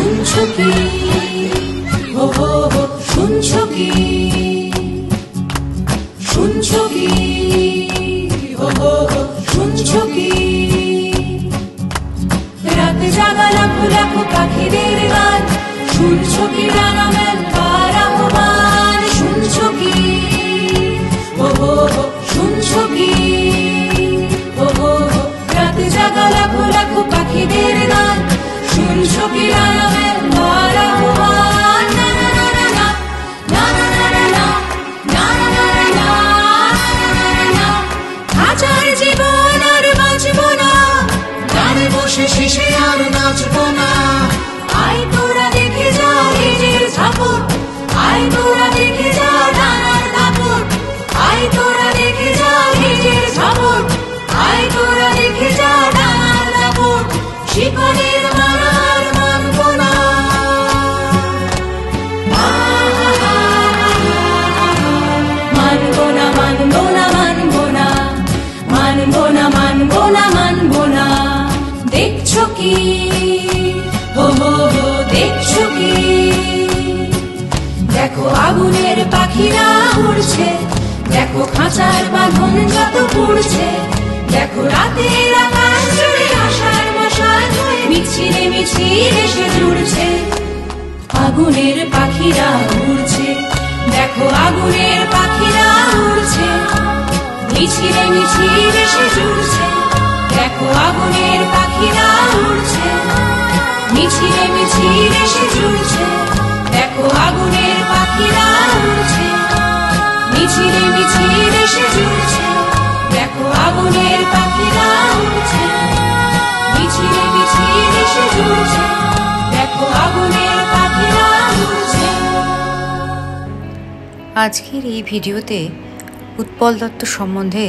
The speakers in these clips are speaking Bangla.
শুনছো কি, হো হো হো, শুনছো কি, শুনছো কি, হো হো হো, শুনছো কি? রাত জাগা লাখো লাখো পাখিদের গান, শুনছো কি রাঙা মেঘার আহ্বান? শুনছো কি, হো হো হো, শুনছো কি, হো হো হো, রাত জাগা লাখো লাখো পাখিদের গান, শুনছো কি রাঙা মেঘার আহ্বান? না না না না না না না না না না না না না না, হাজার জীবন আর বাঁচবো না, গানে বসে শেষে আর নাচবো না। আয় তোরা দেখে যা নিজের ঝাপট, আয় তোরা দেখে যা ডানার দাপট, আয় তোরা দেখে যা নিজের ঝাপট, আয় তোরা দেখে যা ডানার দাপট। শিকলের মালা আর মানবো না, মানবো না মানবো না মানবো না, মানবো না মানবো না মানবো না। দেখছো কি, হো হো হো, দেখছো কি? দেখো আগুনের পাখিরা উড়ছে, দেখো খাঁচার বাঁধন যত পুড়ছে, দেখো রাতের আকাশ জুড়ে আশার মশাল হয়ে মিছিলে মিছিলে সে জুড়ছে। আগুনের পাখিরা উড়ছে, দেখো আগুনের পাখিরা উড়ছে, মিছিলে মিছিলে সে জুড়ছে। দেখো আগুনের পাখিরা উড়ছে, মিছিলে মিছিলে সে জুড়ছে। দেখো আগুনের পাখিরা উড়ছে, মিছিলে মিছিলে সে জুড়ছে। দেখো আগুনের পাখিরা উড়ছে, মিছিলে মিছিলে সে জুড়ছে। দেখো আগুনের পাখিরা উড়ছে। আজকের এই ভিডিওতে উৎপল দত্ত সম্বন্ধে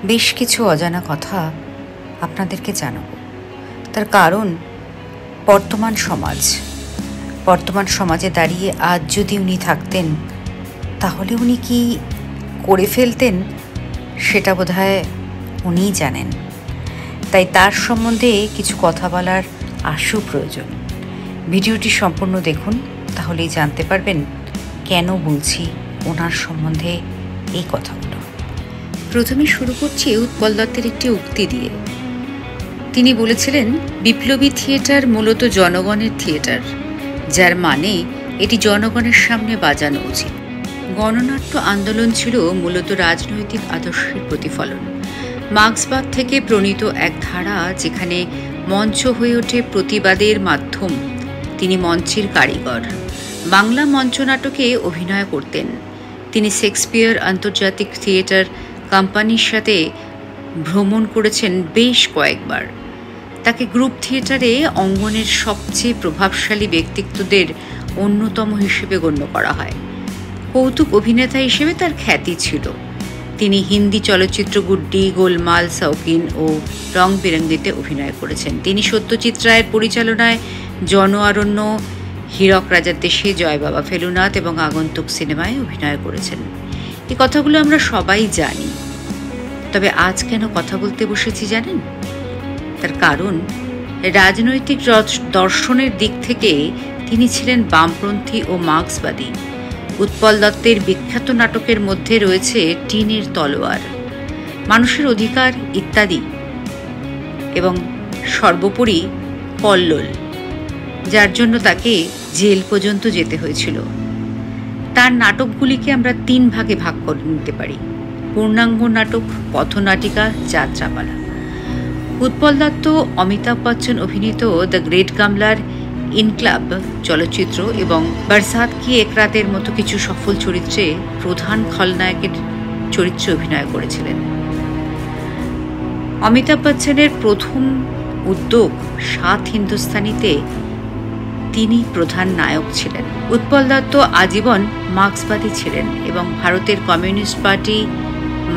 বেশ কিছু অজানা কথা আপনাদেরকে জানাবো। তার কারণ বর্তমান সমাজে দাঁড়িয়ে আজ যদি উনি থাকতেন তাহলে উনি কি করে ফেলতেন সেটা বোধহয় উনিই জানেন। তাই তার সম্বন্ধে কিছু কথা বলার আশু প্রয়োজন। ভিডিওটি সম্পূর্ণ দেখুন, তাহলেই জানতে পারবেন কেন বলছি ওনার সম্বন্ধে এই কথাগুলো। প্রথমে শুরু করছি উৎপল দত্তের একটি উক্তি দিয়ে। তিনি বলেছিলেন, বিপ্লবী থিয়েটার মূলত জনগণের থিয়েটার, যার মানে এটি জনগণের সামনে বাজানো উচিত। গণনাট্য আন্দোলন ছিল মূলত রাজনৈতিক আদর্শের প্রতিফলন। মার্ক্সবাদ থেকে প্রণীত এক ধারা, যেখানে মঞ্চ হয়ে ওঠে প্রতিবাদের মাধ্যম। তিনি মঞ্চের কারিগর। বাংলা মঞ্চনাটকে অভিনয় করতেন। তিনি শেক্সপিয়ার আন্তর্জাতিক থিয়েটার কোম্পানির সাথে ভ্রমণ করেছেন বেশ কয়েকবার। তাকে গ্রুপ থিয়েটারে অঙ্গনের সবচেয়ে প্রভাবশালী ব্যক্তিত্বদের অন্যতম হিসেবে গণ্য করা হয়। কৌতুক অভিনেতা হিসেবে তার খ্যাতি ছিল। তিনি হিন্দি চলচ্চিত্র গুড্ডি, গোলমাল, শৌখিন ও রং বেরঙ্গিতে অভিনয় করেছেন। তিনি সত্যজিৎ রায়ের পরিচালনায় জন অরণ্য, হীরক রাজার দেশে, জয় বাবা ফেলুনাথ এবং আগন্তুক সিনেমায় অভিনয় করেছেন। এই কথাগুলো আমরা সবাই জানি। তবে আজ কেন কথা বলতে বসেছি জানেন? তার কারণ রাজনৈতিক দর্শনের দিক থেকে তিনি ছিলেন বামপন্থী ও মার্ক্সবাদী। উৎপল দত্তের বিখ্যাত নাটকের মধ্যে রয়েছে টিনের তলোয়ার, মানুষের অধিকার ইত্যাদি, এবং সর্বোপরি কল্লোল, যার জন্য তাকে জেল পর্যন্ত যেতে হয়েছিল। তার নাটকগুলিকে আমরা 3 ভাগে ভাগ করে নিতে পারি: পূর্ণাঙ্গ নাটক, পথনাটিকা, যাত্রাপালা। উৎপল দত্ত অমিতাভ বচ্চন অভিনীত দ্য গ্রেট গামলার, ইনক্লাব চলচ্চিত্র এবং বরসাত কি এক রাতের মতো কিছু সফল চরিত্রে প্রধান খলনায়কের চরিত্রে অভিনয় করেছিলেন। অমিতাভ বচ্চনের প্রথম উদ্যোগ 7 হিন্দুস্তানিতে তিনি প্রধান নায়ক ছিলেন। উৎপল দত্ত আজীবন মার্ক্সবাদী ছিলেন এবং ভারতের কমিউনিস্ট পার্টি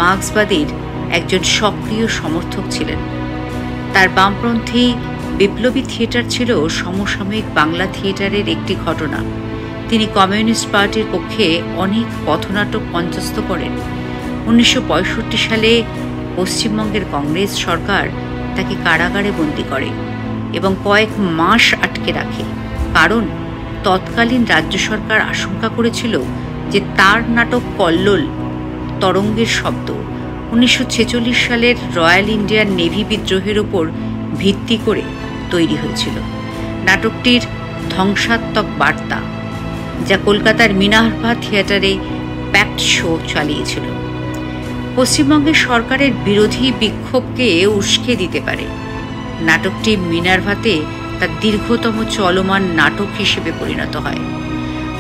মার্ক্সবাদীর একজন সক্রিয় সমর্থক ছিলেন। তার বামপন্থী বিপ্লবী থিয়েটার ছিল সমসাময়িক বাংলা থিয়েটারের একটি ঘটনা। তিনি কমিউনিস্ট পার্টির পক্ষে অনেক পথনাটক মঞ্চস্থ করেন। 1965 সালে পশ্চিমবঙ্গের কংগ্রেস সরকার তাকে কারাগারে বন্দী করে। এবং কয়েক মাস আটকে রাখে, কারণ তৎকালীন রাজ্য সরকার আশঙ্কা করেছিল যে তার নাটক কল্লোল তরঙ্গের শব্দ 1946 সালের রয়্যাল ইন্ডিয়ান নেভি বিদ্রোহের ওপর ভিত্তি করে তৈরি হয়েছিল। নাটকটির ধ্বংসাত্মক বার্তা, যা কলকাতার মিনার্ভা থিয়েটারে প্যাকড শো চালিয়েছিল, পশ্চিমবঙ্গের সরকারের বিরোধী বিক্ষোভকে উস্কে দিতে পারে। নাটকটি মিনার্ভাতে তার দীর্ঘতম চলমান নাটক হিসেবে পরিণত হয়।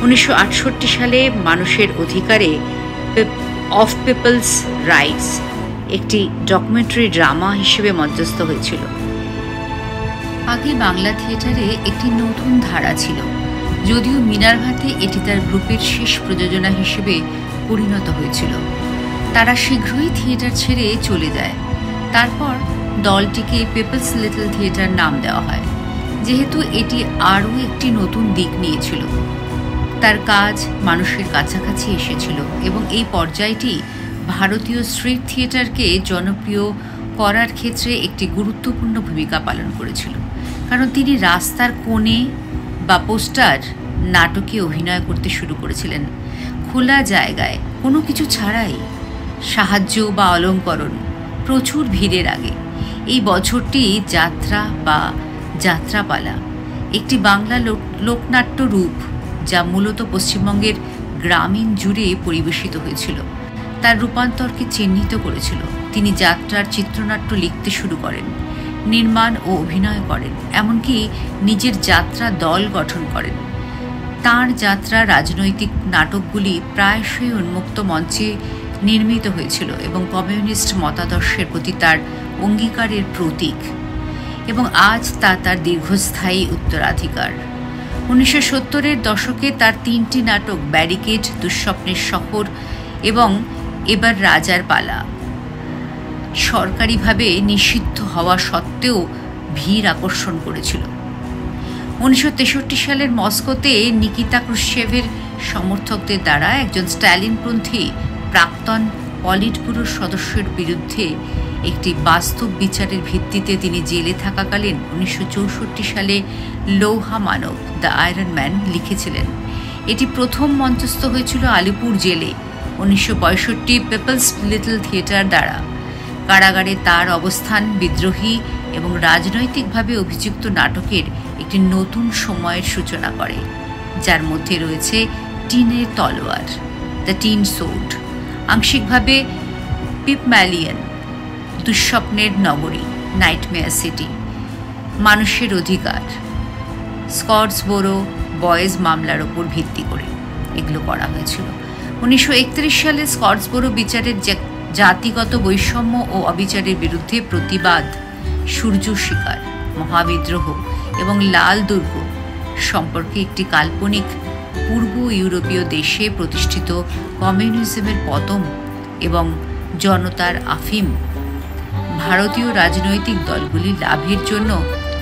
1968 সালে মানুষের অধিকারে অফ পিপলস রাইটস একটি ডকুমেন্টারি ড্রামা হিসেবে মঞ্চস্থ হয়েছিল। আগে বাংলা থিয়েটারে একটি নতুন ধারা ছিল, যদিও মিনার্ভাতে এটি তার গ্রুপের শেষ প্রযোজনা হিসেবে পরিণত হয়েছিল। তারা শীঘ্রই থিয়েটার ছেড়ে চলে যায়। তারপর দলটিকে পিপলস লিটল থিয়েটার নাম দেওয়া হয়, যেহেতু এটি আরও একটি নতুন দিক নিয়েছিল। তার কাজ মানুষের কাছাকাছি এসেছিল এবং এই পর্যায়টি ভারতীয় স্ট্রিট থিয়েটারকে জনপ্রিয় করার ক্ষেত্রে একটি গুরুত্বপূর্ণ ভূমিকা পালন করেছিল, কারণ তিনি রাস্তার কোণে বা পোস্টার নাটকে অভিনয় করতে শুরু করেছিলেন, খোলা জায়গায়, কোনো কিছু ছাড়াই, সাহায্য বা অলঙ্করণ, প্রচুর ভিড়ের আগে। এই বছরটি যাত্রা বা যাত্রাপালা, একটি বাংলা লোকনাট্য রূপ যা মূলত পশ্চিমবঙ্গের গ্রামীণ জুড়ে পরিবেশিত হয়েছিল, তার রূপান্তরকে চিহ্নিত করেছিল। তিনি যাত্রার চিত্রনাট্য লিখতে শুরু করেন, নির্মাণ ও অভিনয় করেন, এমনকি নিজের যাত্রা দল গঠন করেন। তাঁর যাত্রা রাজনৈতিক নাটকগুলি প্রায়শই উন্মুক্ত মঞ্চে নির্মিত হয়েছিল এবং কমিউনিস্ট মতাদর্শের প্রতি তার অঙ্গীকারের প্রতীক, এবং আজ তা তার দীর্ঘস্থায়ী উত্তরাধিকার। 1970-এর দশকে তার 3টি নাটক ব্যারিকেড, দুঃস্বপ্নের শহর এবং এবার রাজার পালা সরকারিভাবে নিষিদ্ধ হওয়া সত্ত্বেও ভিড় আকর্ষণ করেছিল। 1963 সালের মস্কোতে নিকিতা ক্রুশ্চেভের সমর্থকদের দ্বারা একজন স্ট্যালিনপন্থী প্রাক্তন পলিট ব্যুরোর সদস্যের বিরুদ্ধে একটি বাস্তব বিচারের ভিত্তিতে তিনি জেলে থাকাকালীন 1964 সালে লৌহা মানব, দ্য আয়রন ম্যান লিখেছিলেন। এটি প্রথম মঞ্চস্থ হয়েছিল আলিপুর জেলে 1965 পিপলস লিটল থিয়েটার দ্বারা। কারাগারে তার অবস্থান বিদ্রোহী এবং রাজনৈতিকভাবে অভিযুক্ত নাটকের একটি নতুন সময়ের সূচনা করে, যার মধ্যে রয়েছে টিনের তলোয়ার, দ্য টিন সোর্ড, আংশিকভাবে পিপম্যালিয়ন, দুঃস্বপ্নের নগরী, নাইটমেয়ার সিটি, মানুষের অধিকার, স্কটসবোরো বয়েজ মামলার ওপর ভিত্তি করে এগুলো করা হয়েছিল। 1931 সালে স্কটসবোরো বিচারের জাতিগত বৈষম্য ও অবিচারের বিরুদ্ধে প্রতিবাদ, সূর্য শিকার, মহাবিদ্রোহ এবং লাল দুর্গ সম্পর্কে একটি কাল্পনিক পূর্ব ইউরোপীয় দেশে প্রতিষ্ঠিত কমিউনিজমের পতন এবং জনতার আফিম, ভারতীয় রাজনৈতিক দলগুলি লাভের জন্য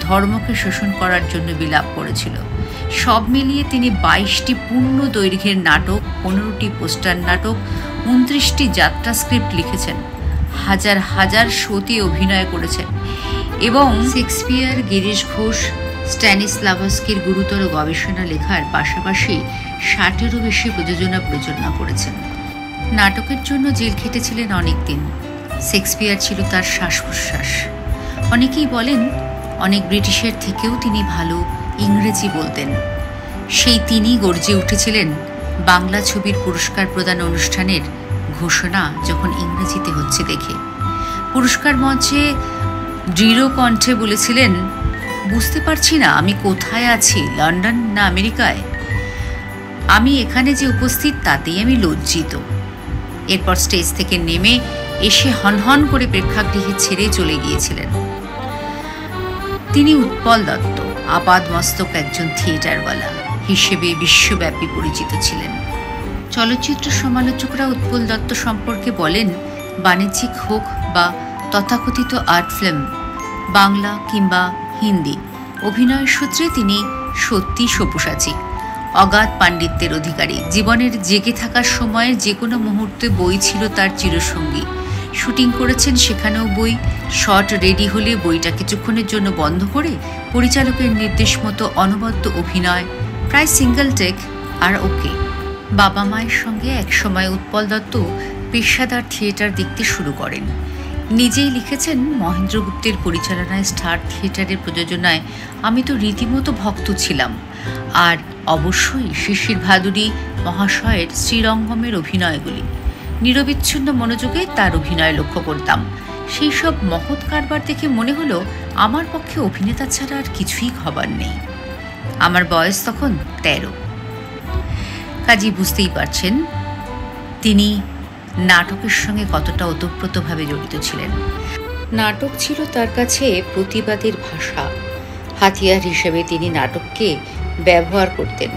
ধর্মকে শোষণ করার জন্য বিলাপ করেছিল। সব মিলিয়ে তিনি 22টি পূর্ণ দৈর্ঘ্যের নাটক, 15টি পোস্টার নাটক, 29টি যাত্রা স্ক্রিপ্ট লিখেছেন, হাজার হাজার শোতে অভিনয় করেছেন এবং শেক্সপিয়ার, গিরিশ ঘোষ, স্ট্যানিস্লাভস্কির গুরুতর গবেষণা লেখার পাশাপাশি 60-এরও বেশি প্রযোজনা করেছেন। নাটকের জন্য জেল খেটেছিলেন অনেক দিন। শেক্সপিয়ার ছিল তার শ্বাস প্রশ্বাস। অনেকেই বলেন অনেক ব্রিটিশের থেকেও তিনি ভালো ইংরেজি বলতেন। সেই তিনি গর্জে উঠেছিলেন বাংলা ছবির পুরস্কার প্রদান অনুষ্ঠানের ঘোষণা যখন ইংরেজিতে হচ্ছে দেখে। পুরস্কার মঞ্চে দৃঢ় কণ্ঠে বলেছিলেন, বুঝতে পারছি না আমি কোথায় আছি, লন্ডন না আমেরিকায়। আমি এখানে যে উপস্থিত তাতেই আমি লজ্জিত। এরপর স্টেজ থেকে নেমে এসে হনহন করে প্রেক্ষাগৃহে ছেড়ে চলে গিয়েছিলেন। তিনি উৎপল দত্ত, আপাদমস্তক একজন থিয়েটারওয়ালা হিসেবে বিশ্বব্যাপী পরিচিত ছিলেন। চলচ্চিত্র সমালোচকরা উৎপল দত্ত সম্পর্কে বলেন, বাণিজ্যিক হোক বা তথাকথিত আর্ট ফিল্ম, বাংলা কিংবা হিন্দি, অভিনয়ের সূত্রে তিনি সত্যি সব্যসাচী, অগাধ পাণ্ডিত্যের অধিকারী। জীবনের জেগে থাকার সময়ের যে কোনো মুহূর্তে বই ছিল তার চিরসঙ্গী। শুটিং করেছেন সেখানেও বই। শট রেডি হলে বইটা কিছুক্ষণের জন্য বন্ধ করে পরিচালকের নির্দেশ মতো অনবদ্য অভিনয়, প্রায় সিঙ্গল টেক আর ওকে। বাবা মায়ের সঙ্গে একসময় উৎপল দত্ত পেশাদার থিয়েটার দেখতে শুরু করেন। নিজেই লিখেছেন, মহেন্দ্র গুপ্তের পরিচালনায় স্টার থিয়েটারের প্রযোজনায় আমি তো রীতিমতো ভক্ত ছিলাম। আর অবশ্যই শিশির ভাদুড়ী মহাশয়ের শ্রীরঙ্গমের অভিনয়গুলি নিরবিচ্ছিন্ন মনোযোগে তার অভিনয় লক্ষ্য করতাম। সেই সব মহৎ কারবার দেখে মনে হলো আমার পক্ষে অভিনেতা ছাড়া আর কিছুই হবার নেই। আমার বয়স তখন 13। কাজী বুঝতেই পারছেন তিনি নাটকের সঙ্গে কতটা ওতপ্রোতভাবে জড়িত ছিলেন। নাটক ছিল তার কাছে প্রতিবাদের ভাষা। হাতিয়ার হিসেবে তিনি নাটককে ব্যবহার করতেন।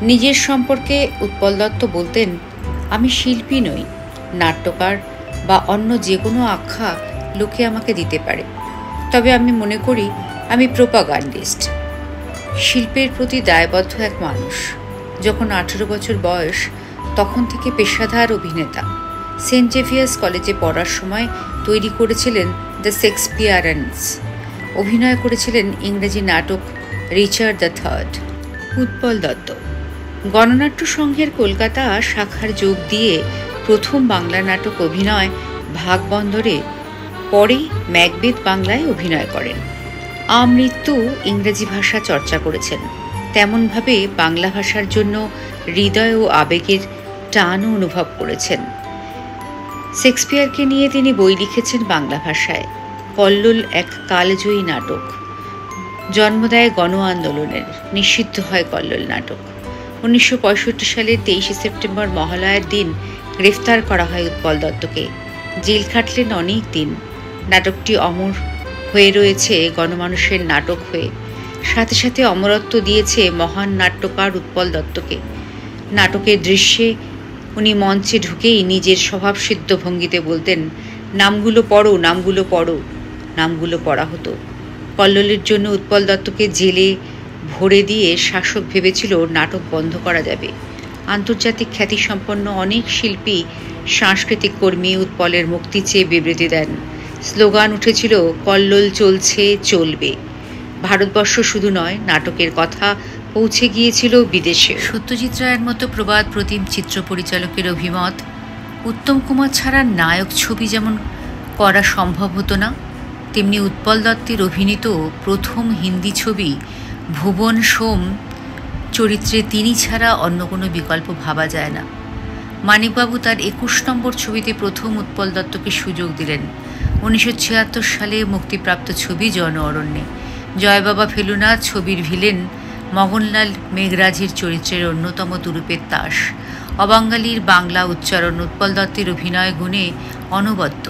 নিজের সম্পর্কে উৎপল দত্ত বলতেন, আমি শিল্পী নই, নাট্যকার বা অন্য যে কোনো আখ্যা লোকে আমাকে দিতে পারে, তবে আমি মনে করি আমি প্রোপাগান্ডিস্ট, শিল্পের প্রতি দায়বদ্ধ এক মানুষ। যখন 18 বছর বয়স তখন থেকে পেশাদার অভিনেতা। সেন্ট জেভিয়ার্স কলেজে পড়ার সময় তৈরি করেছিলেন দ্য শেক্সপিয়ারিয়ানস, অভিনয় করেছিলেন ইংরেজি নাটক Richard the Third. Utpal Dutta গণনাট্য সংঘের কলকাতা শাখার যোগ দিয়ে প্রথম বাংলা নাটক অভিনয় ভাগবন্দরে, পরে ম্যাকবেথ বাংলায় অভিনয় করেন। আমৃত্যু ইংরেজি ভাষা চর্চা করেছেন, তেমনভাবে বাংলা ভাষার জন্য হৃদয় ও আবেগের টানও অনুভব করেছেন। শেক্সপিয়ারকে নিয়ে তিনি বই লিখেছেন বাংলা ভাষায়। কল্লোল এক কালজয়ী নাটক, জন্ম দেয় গণ আন্দোলনের, নিষিদ্ধ হয় কল্লোল নাটক। 1965 সালের 23 সেপ্টেম্বর মহালয়ার দিন গ্রেফতার করা হয় উৎপল দত্তকে। জেল খাটলেন অনেক দিন। নাটকটি অমর হয়ে রয়েছে গণমানুষের নাটক হয়ে, সাথে সাথে অমরত্ব দিয়েছে মহান নাট্যকার উৎপল দত্তকে। নাটকের দৃশ্যে উনি মঞ্চে ঢুকেই নিজের স্বভাবসিদ্ধ ভঙ্গিতে বলতেন, নামগুলো পড়ো, নামগুলো পড়ো। নামগুলো পড়া হতো। কল্লোলের জন্য উৎপল দত্তকে জেলে ভরে দিয়ে শাসক ভেবেছিল নাটক বন্ধ করা যাবে। আন্তর্জাতিক খ্যাতিসম্পন্ন অনেক শিল্পী, সাংস্কৃতিক কর্মী উৎপলের মুক্তি চেয়ে বিবৃতি দেন। স্লোগান উঠেছিল, কল্লোল চলছে, চলবে। ভারতবর্ষ শুধু নয়, নাটকের কথা পৌঁছে গিয়েছিল বিদেশে। সত্যজিৎ রায়ের মতো প্রবাদ প্রতিম চিত্র পরিচালকের অভিমত, উত্তম কুমার ছাড়া নায়ক ছবি যেমন করা সম্ভব হতো না, তেমনি উৎপল দত্তের অভিনীত প্রথম হিন্দি ছবি ভুবন সোম চরিত্রে তিনি ছাড়া অন্য কোনো বিকল্প ভাবা যায় না। মানিকবাবু তার 21 নম্বর ছবিতে প্রথম উৎপল দত্তকে সুযোগ দিলেন। 1976 সালে মুক্তিপ্রাপ্ত ছবি জন অরণ্যে জয় বাবা ফেলুনাথ ছবির ভিলেন মগনলাল মেঘরাজের চরিত্রের অন্যতম দুরূপের তাস। অবাঙ্গালির বাংলা উচ্চারণ উৎপল দত্তের অভিনয় গুণে অনবদ্য।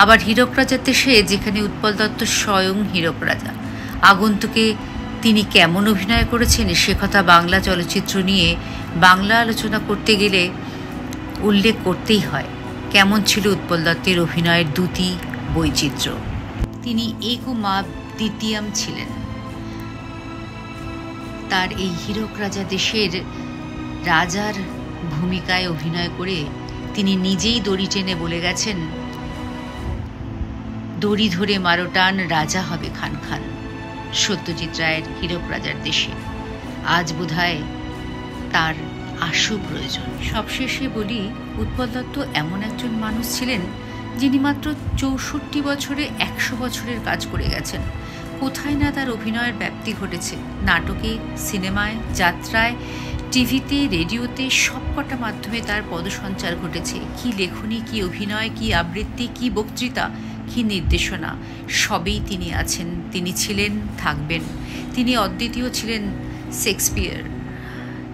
আবার হীরক রাজার দেশে, যেখানে উৎপল দত্ত স্বয়ং হীরক রাজা, আগন্তুকে তিনি কেমন অভিনয় করেছেন সে কথা বাংলা চলচ্চিত্র নিয়ে বাংলা আলোচনা করতে গেলে উল্লেখ করতেই হয়। কেমন ছিল উৎপল দত্তের অভিনয়ের দ্যুতি বৈচিত্র্য। তিনি এক ও মা দ্বিতীয়াম ছিলেন। তার এই হীরক রাজা দেশের রাজার ভূমিকায় অভিনয় করে তিনি নিজেই দড়ি টেনে বলে গেছেন, দড়ি ধরে মারো টান, রাজা হবে খান খান। সত্যজিৎ রায়ের হীরক রাজার দেশে আজ বোধহয় তার আশু প্রয়োজন। সবশেষে বলি, উৎপল দত্ত এমন একজন মানুষ ছিলেন যিনি মাত্র 64 বছরে 100 বছরের কাজ করে গেছেন। কোথায় না তার অভিনয়ের ব্যাপ্তি ঘটেছে। নাটকে, সিনেমায়, যাত্রায়, টিভিতে, রেডিওতে সবকটা মাধ্যমে তার পদসঞ্চার ঘটেছে। কি লেখনী, কি অভিনয়, কি আবৃত্তি, কি বক্তৃতা, কি নির্দেশনা, সবেই তিনি আছেন, তিনি ছিলেন, থাকবেন। তিনি অদ্বিতীয় ছিলেন শেক্সপিয়ার,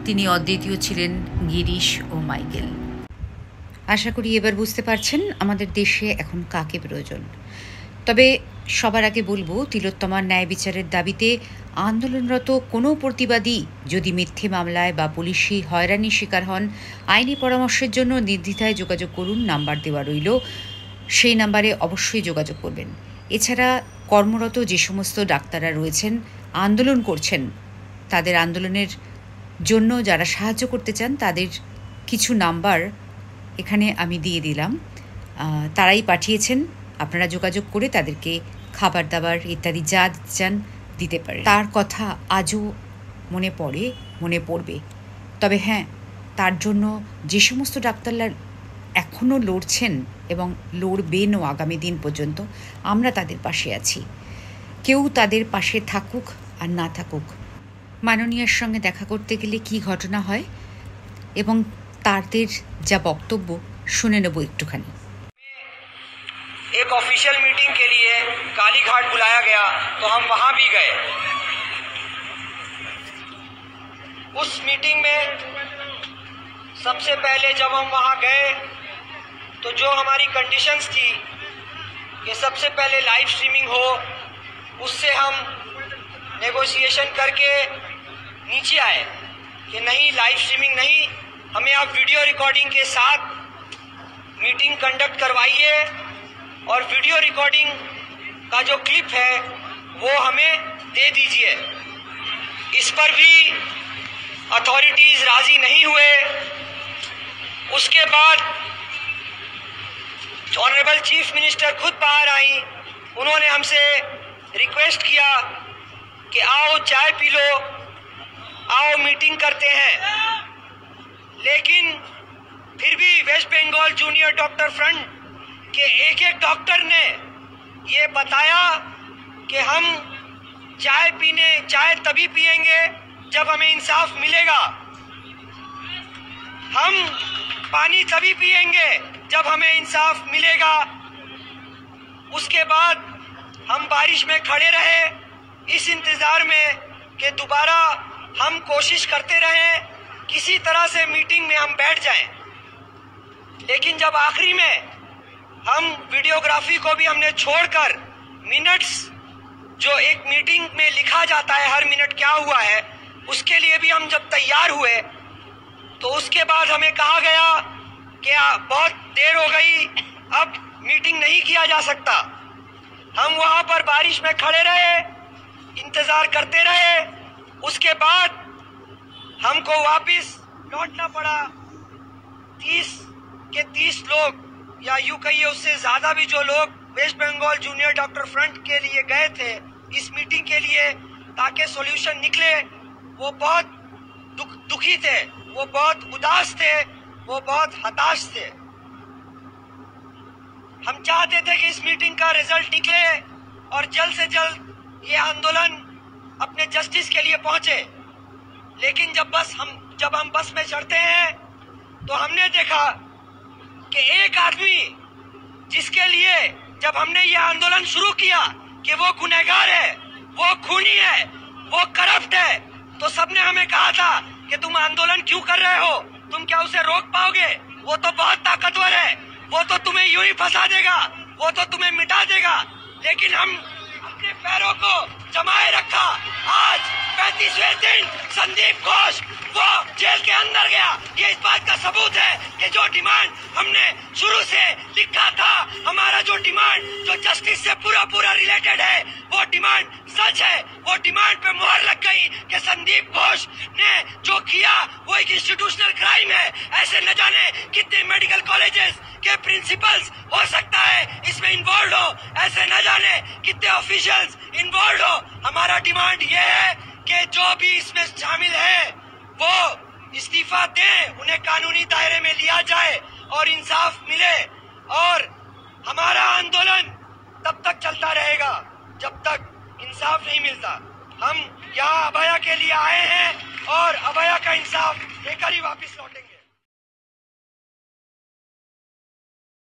তিনি অদ্বিতীয় ছিলেন গিরিশ ও মাইকেল। আশা করি এবার বুঝতে পারছেন আমাদের দেশে এখন কাকে প্রয়োজন। তবে সবার আগে বলবো, তিলোত্তমার ন্যায় বিচারের দাবিতে আন্দোলনরত কোনো প্রতিবাদী যদি মিথ্যে মামলায় বা পুলিশি হয়রানির শিকার হন, আইনি পরামর্শের জন্য নির্দ্বিধায় যোগাযোগ করুন। নাম্বার দেওয়া রইল, সেই নাম্বারে অবশ্যই যোগাযোগ করবেন। এছাড়া কর্মরত যে সমস্ত ডাক্তাররা রয়েছেন, আন্দোলন করছেন, তাদের আন্দোলনের জন্য যারা সাহায্য করতে চান, তাদের কিছু নাম্বার এখানে আমি দিয়ে দিলাম। তারাই পাঠিয়েছেন। আপনারা যোগাযোগ করে তাদেরকে খাবার দাবার ইত্যাদি যা চান দিতে পারে। তার কথা আজও মনে পড়বে। তবে হ্যাঁ, তার জন্য যে সমস্ত ডাক্তাররা এখনও লড়ছেন এবং লড়বেনও আগামী দিন পর্যন্ত, আমরা তাদের পাশে আছি। কেউ তাদের পাশে থাকুক আর না থাকুক। মাননীয়ার সঙ্গে দেখা করতে গেলে কি ঘটনা হয় এবং তাদের যা বক্তব্য শুনে নেব একটুখানি। एक ऑफिशियल मीटिंग के लिए कालीघाट बुलाया गया तो हम वहां भी गए। उस मीटिंग में सबसे पहले जब हम वहां गए तो जो हमारी कंडीशंस थी कि सबसे पहले लाइव स्ट्रीमिंग हो, उससे हम नेगोशिएशन करके नीचे आए कि नहीं, लाइव स्ट्रीमिंग नहीं, हमें आप वीडियो रिकॉर्डिंग के साथ मीटिंग कंडक्ट करवाइए और वीडियो रिकॉर्डिंग का जो क्लिप है वो हमें दे दीजिए। इस पर भी अथॉरिटीज राजी नहीं हुए। उसके बाद ऑनरेबल चीफ मिनिस्टर खुद बाहर आई, उन्होंने हमसे रिक्वेस्ट किया कि आओ चाय पी लो, आओ मीटिंग करते हैं। लेकिन फिर भी West Bengal junior doctor front के एक डॉक्टर ने ये बताया कि हम चाय तभी पिएंगे जब हमें इंसाफ मिलेगा, हम पानी तभी पिएंगे जब हमें इंसाफ मिलेगा। उसके बाद हम बारिश में खड़े रहे इस इंतजार में कि दोबारा हम कोशिश करते रहे किसी तरह से मीटिंग में हम बैठ जाएं। लेकिन जब आखिरी में हम वीडियोग्राफी को भी हमने छोड़कर मिनट्स जो एक मीटिंग में लिखा जाता है, हर मिनट क्या हुआ है, उसके लिए भी हम जब तैयार हुए तो उसके बाद हमें कहा गया कि बहुत देर हो गई, अब मीटिंग नहीं किया जा सकता। हम वहां पर बारिश में खड़े रहे, इंतजार करते रहे। उसके बाद हमको वापस लौटना पड़ा। 30 लोग या यूं कहिए उससे ज्यादा भी जो लोग West Bengal junior doctor front के लिए गए थे इस मीटिंग के लिए ताकि सॉल्यूशन निकले, वो बहुत दुखी थे, वो बहुत उदास थे, वो बहुत हताश थे। हम चाहते थे कि इस मीटिंग का रिजल्ट निकले और जल्द से जल्द ये आंदोलन अपने जस्टिस के लिए पहुंचे। लेकिन जब हम बस में चढ़ते हैं तो हमने देखा कि एक आदमी जिसके लिए जब हमने ये आंदोलन शुरू किया कि वो गुनहगार है, वो खूनी है, वो करप्ट है, तो सबने हमें कहा था कि तुम आंदोलन क्यों कर रहे हो, तुम क्या उसे रोक पाओगे, वो तो बहुत ताकतवर है, वो तो तुम्हें यूं ही फंसा देगा, वो तो तुम्हें मिटा देगा। लेकिन हम अपने पैरों को जमाए रखा। आज 35वें दिन संदीप घोष वो जेल के अंदर गया। ये इस बात का सबूत है कि जो डिमांड हमने शुरू से लिखा था, हमारा जो डिमांड जो जस्टिस से पूरा रिलेटेड है, वो डिमांड सच है। वो डिमांड पे मुहर लग गई कि संदीप घोष ने जो किया वो एक इंस्टीट्यूशनल क्राइम है। ऐसे न जाने कितने मेडिकल कॉलेजेस के प्रिंसिपल्स हो सकता है इसमें इन्वॉल्व हो, ऐसे न जाने कितने ऑफिशियल्स इन्वॉल्व हो। हमारा डिमांड ये है कि जो भी इसमें शामिल है वो इस्तीफा दें, उन्हें कानूनी दायरे में लिया जाए और इंसाफ मिले। और हमारा आंदोलन तब तक चलता रहेगा जब तक इंसाफ नहीं मिलता। हम यहाँ अभया के लिए आए हैं और अभया का इंसाफ लेकर ही वापस लौटेंगे।